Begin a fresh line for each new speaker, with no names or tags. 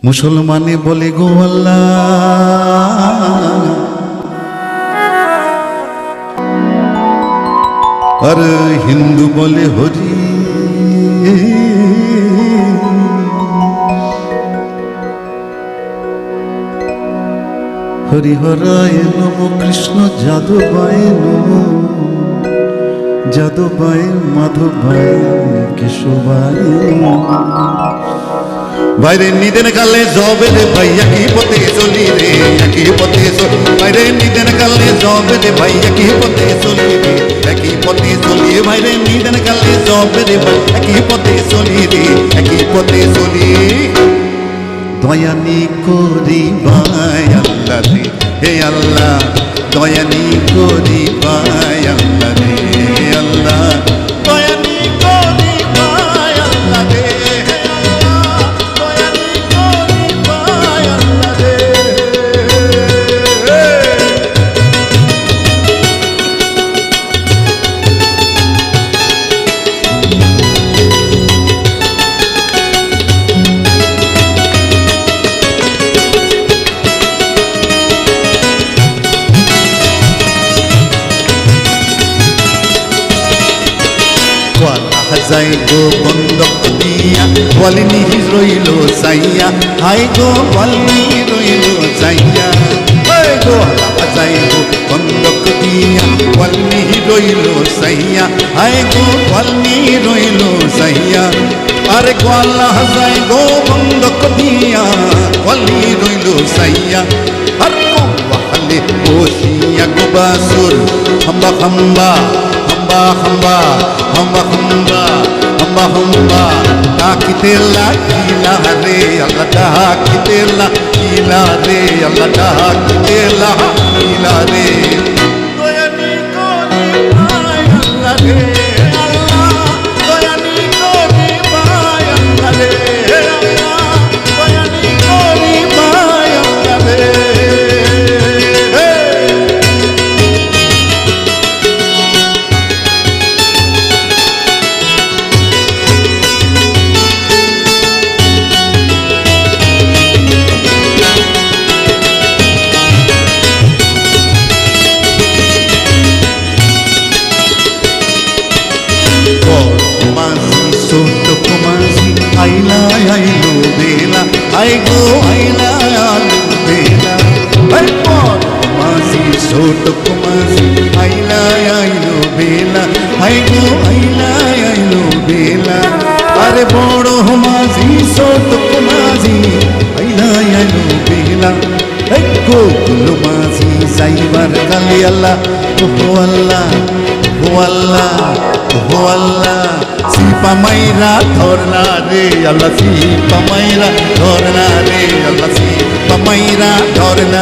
মুসলমানে বলে গো আল্লাহ, আর হিন্দু বলে হরি। হরিহরায় নম, কৃষ্ণ যাদবায় নম, যাদবায় মাধবায় কেশবায়। বাইরে নিদেন কালে জবে রে ভাই একই পথে চলি রে, একই পথে চলি। বাইরে নিদেন কালে জবে রে ভাই একই পথে চলি রে, একই পথে চলি। বাইরে নিদেন কালে জবে রে ভাই একই পথে চলি রে, একই পথে চলি। দয়ানি করি ভাই আল্লাহ রে, হে আল্লাহ দয়ানি করি ভাই আল্লাহ রে, হে আল্লাহ দয়ানি করি ভাই আল্লাহ রে, হে আল্লাহ দয়ানি করি ভাই আল্লাহ রে। যাই গো বন্ধক দিয়া বলনি রইল যাইয়া, হাই গো বলনি রইল যাইয়া। গো যাই গো বন্ধক দিয়া বলনি রইল যাইয়া, হাই গো বলনি রইল যাইয়া। আরে গো আল্লাহ যাই গো বন্ধক দিয়া বলনি রইল যাইয়া। আর গো বহালে বসিয়া গো বাসুর হাম্বা হাম্বা হাম্বা হাম্বা হাম্বা হাম্বা হাম্বা হাম্বা ডাকিতে লাগিলা রে আল্লাহ, ডাকিতে লাগিলা রে আল্লাহ, ডাকিতে লাগিলা রে। দয়ানি করি ভাই আল্লাহ রে, আল্লাহ দয়ানি করি ভাই আল্লাহ রে, আল্লাহ দয়ানি করি ভাই আল্লাহ রে। আইলা আইলো বেলা, আই গো আইলা আইলো বেলা। আই পর মাঝি ছোট মাঝি আইলা আইলো বেলা, আই গো আইলা আইলো বেলা। আরে বড় মাঝি ছোট মাঝি আইলা আইলো বেলা। এই গোকুল মাঝি যাইবার কালে আল্লাহ, ও আল্লাহ ও আল্লাহ ও আল্লাহ সিপা মাইরা ধরনা রে আল্লাহ, সিপা মাইরা ধরনা রে আল্লাহ, সিপা মাইরা ধরনা